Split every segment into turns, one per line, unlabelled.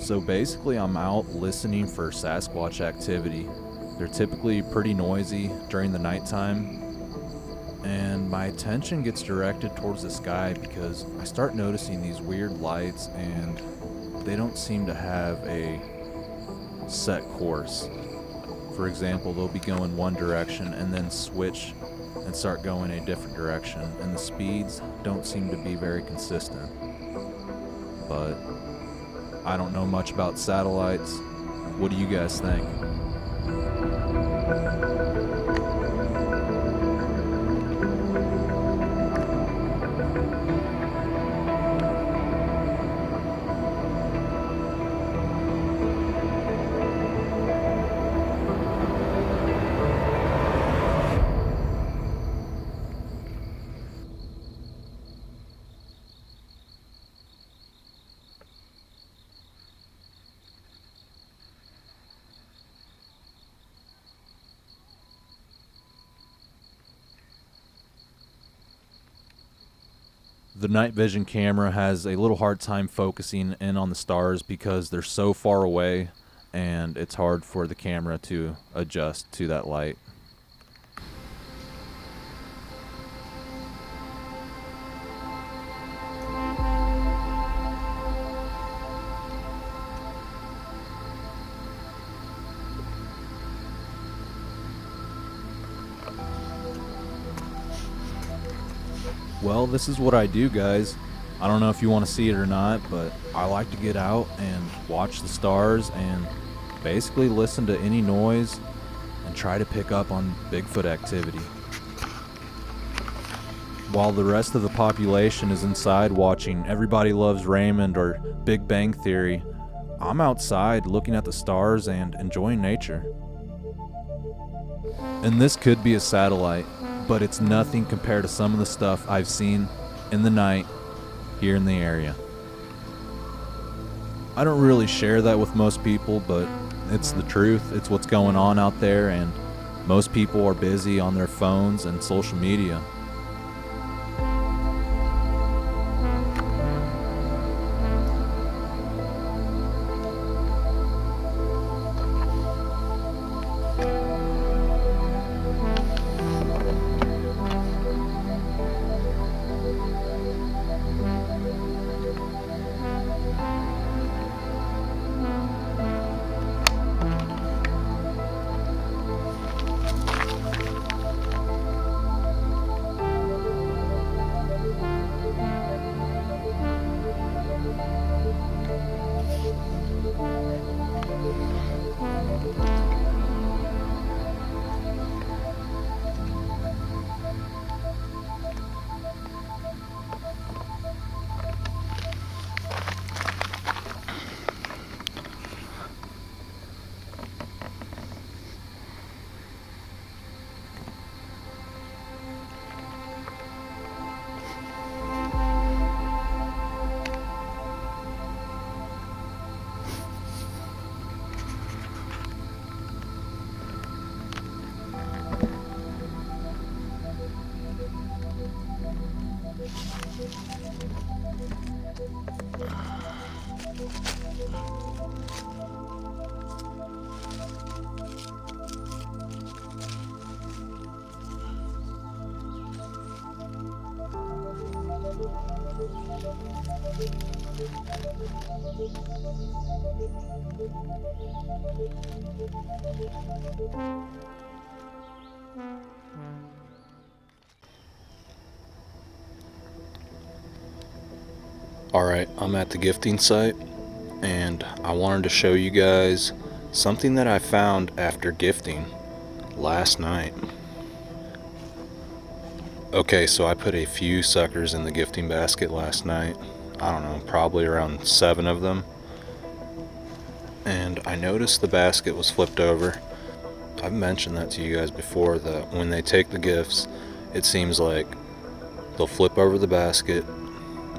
So basically I'm out listening for Sasquatch activity. They're typically pretty noisy during the nighttime, and my attention gets directed towards the sky because I start noticing these weird lights and they don't seem to have a set course. For example, they'll be going one direction and then switch and start going a different direction, and the speeds don't seem to be very consistent. But I don't know much about satellites. What do you guys think? The night vision camera has a little hard time focusing in on the stars because they're so far away, and it's hard for the camera to adjust to that light. Well, this is what I do, guys. I don't know if you want to see it or not, but I like to get out and watch the stars and basically listen to any noise and try to pick up on Bigfoot activity. While the rest of the population is inside watching Everybody Loves Raymond or Big Bang Theory, I'm outside looking at the stars and enjoying nature. And this could be a satellite, but it's nothing compared to some of the stuff I've seen in the night here in the area. I don't really share that with most people, but it's the truth. It's what's going on out there, and most people are busy on their phones and social media. Alright, I'm at the gifting site, and I wanted to show you guys something that I found after gifting last night. Okay, so I put a few suckers in the gifting basket last night. I don't know, probably around 7 of them. And I noticed the basket was flipped over. I've mentioned that to you guys before, that when they take the gifts, it seems like they'll flip over the basket,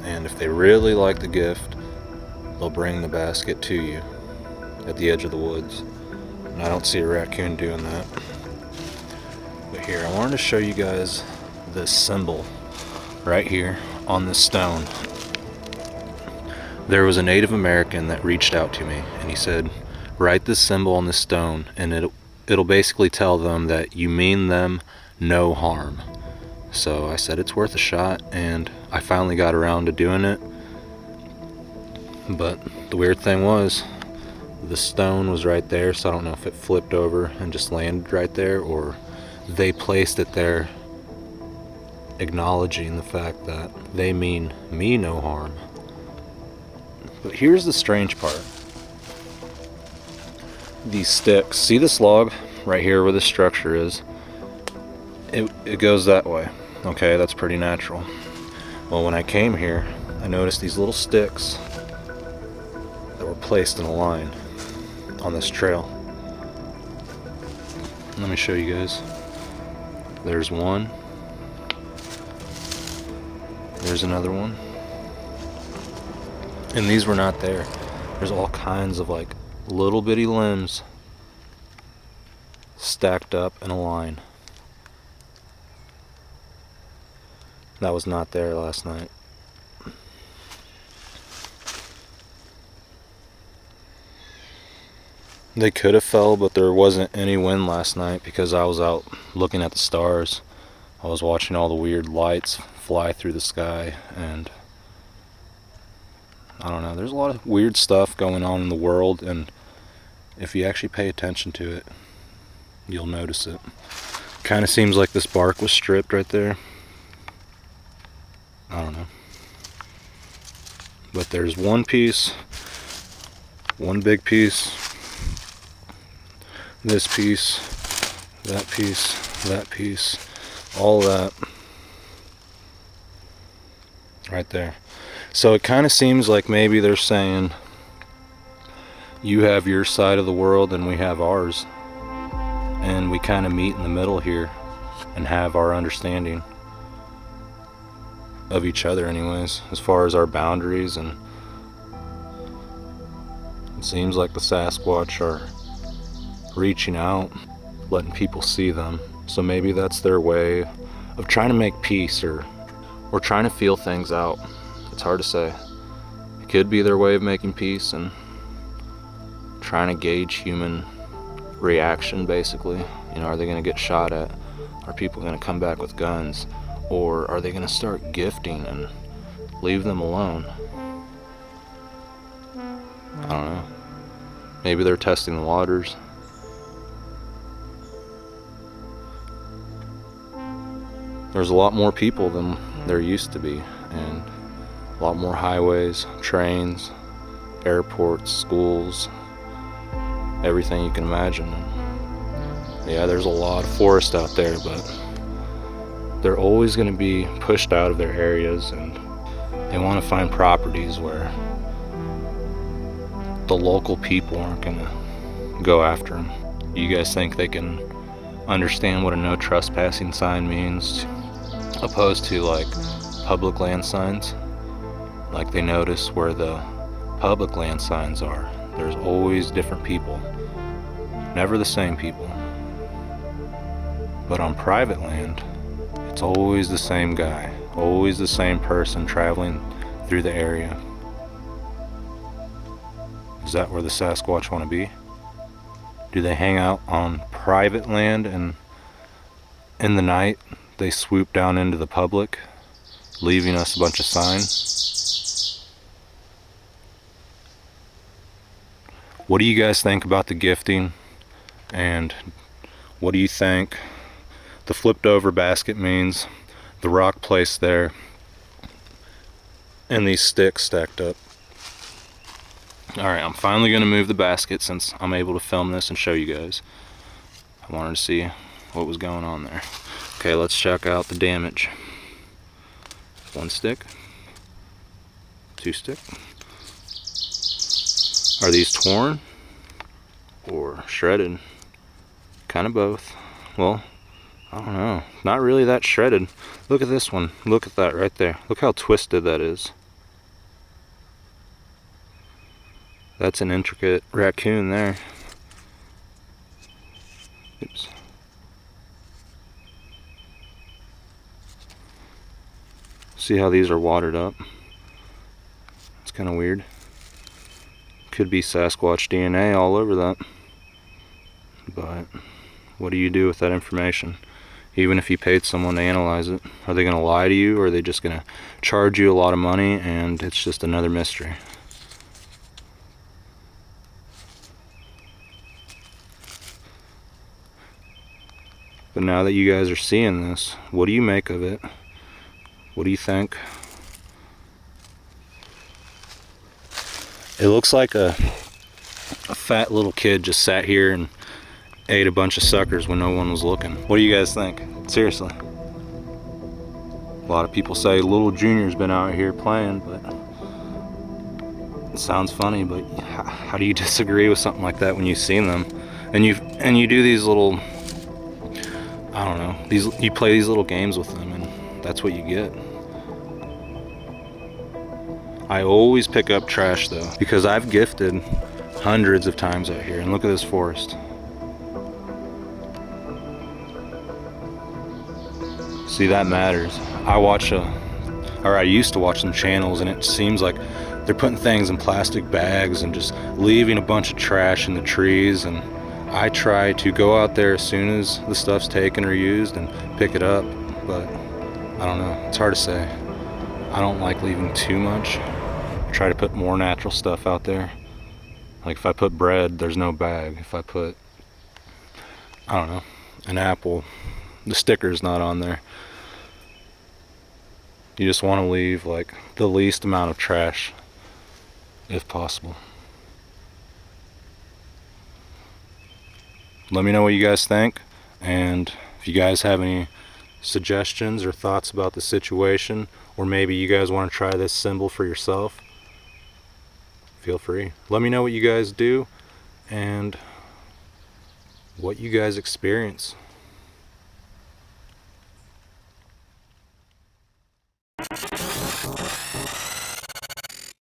and if they really like the gift, they'll bring the basket to you at the edge of the woods. And I don't see a raccoon doing that. But here, I wanted to show you guys this symbol right here on this stone. There was a Native American that reached out to me, and he said, write this symbol on this stone, and it'll basically tell them that you mean them no harm. So I said it's worth a shot, and I finally got around to doing it. But the weird thing was, the stone was right there, so I don't know if it flipped over and just landed right there, or they placed it there acknowledging the fact that they mean me no harm. But here's the strange part. These sticks, see this log right here where this structure is? It goes that way. Okay, that's pretty natural. Well, when I came here, I noticed these little sticks that were placed in a line on this trail. Let me show you guys. There's one. There's another one. And these were not there. There's all kinds of like little bitty limbs stacked up in a line. That was not there last night. They could have fell, but there wasn't any wind last night because I was out looking at the stars. I was watching all the weird lights fly through the sky, and I don't know, there's a lot of weird stuff going on in the world, and if you actually pay attention to it, you'll notice it. Kind of seems like this bark was stripped right there. I don't know. But there's one piece, one big piece, this piece, that piece, all that right there. So it kind of seems like maybe they're saying you have your side of the world and we have ours, and we kind of meet in the middle here and have our understanding of each other anyways, as far as our boundaries. And it seems like the Sasquatch are reaching out, letting people see them. So maybe that's their way of trying to make peace, or trying to feel things out. It's hard to say. It could be their way of making peace and trying to gauge human reaction, basically. You know, are they going to get shot at? Are people going to come back with guns? Or are they going to start gifting and leave them alone? I don't know. Maybe they're testing the waters. There's a lot more people than there used to be, and a lot more highways, trains, airports, schools, everything you can imagine. And yeah, there's a lot of forest out there, but they're always going to be pushed out of their areas, and they want to find properties where the local people aren't going to go after them. You guys think they can understand what a no trespassing sign means, opposed to like public land signs? Like, they notice where the public land signs are, there's always different people, never the same people. But on private land, it's always the same guy, always the same person traveling through the area. Is that where the Sasquatch want to be? Do they hang out on private land, and in the night they swoop down into the public, leaving us a bunch of signs? What do you guys think about the gifting? And what do you think the flipped over basket means? The rock placed there,
and these sticks stacked up. Alright, I'm finally going to move the basket since I'm able to film this and show you guys. I wanted to see what was going on there. Okay, let's check out the damage. 1 stick. 2 stick. Are these torn or shredded? Kind of both. Well, I don't know. Not really that shredded. Look at this one. Look at that right there. Look how twisted that is. That's an intricate raccoon there. Oops. See how these are watered up? It's kind of weird. Could be Sasquatch DNA all over that. But what do you do with that information? Even if you paid someone to analyze it, are they going to lie to you, or are they just going to charge you a lot of money and it's just another mystery? But now that you guys are seeing this, what do you make of it? What do you think? It looks like a fat little kid just sat here and ate a bunch of suckers when no one was looking. What do you guys think? Seriously. A lot of people say little Junior's been out here playing, but it sounds funny, but how do you disagree with something like that when you've seen them? And you do these little, I don't know, you play these little games with them, and that's what you get. I always pick up trash though, because I've gifted hundreds of times out here, and look at this forest. See, that matters. I used to watch some channels, and it seems like they're putting things in plastic bags and just leaving a bunch of trash in the trees, and I try to go out there as soon as the stuff's taken or used and pick it up, but I don't know, it's hard to say. I don't like leaving too much. I try to put more natural stuff out there. Like if I put bread, there's no bag. If I put, I don't know, an apple, the sticker's not on there. You just want to leave like the least amount of trash if possible. Let me know what you guys think, and if you guys have any suggestions or thoughts about the situation, or maybe you guys want to try this symbol for yourself, feel free. Let me know what you guys do and what you guys experience.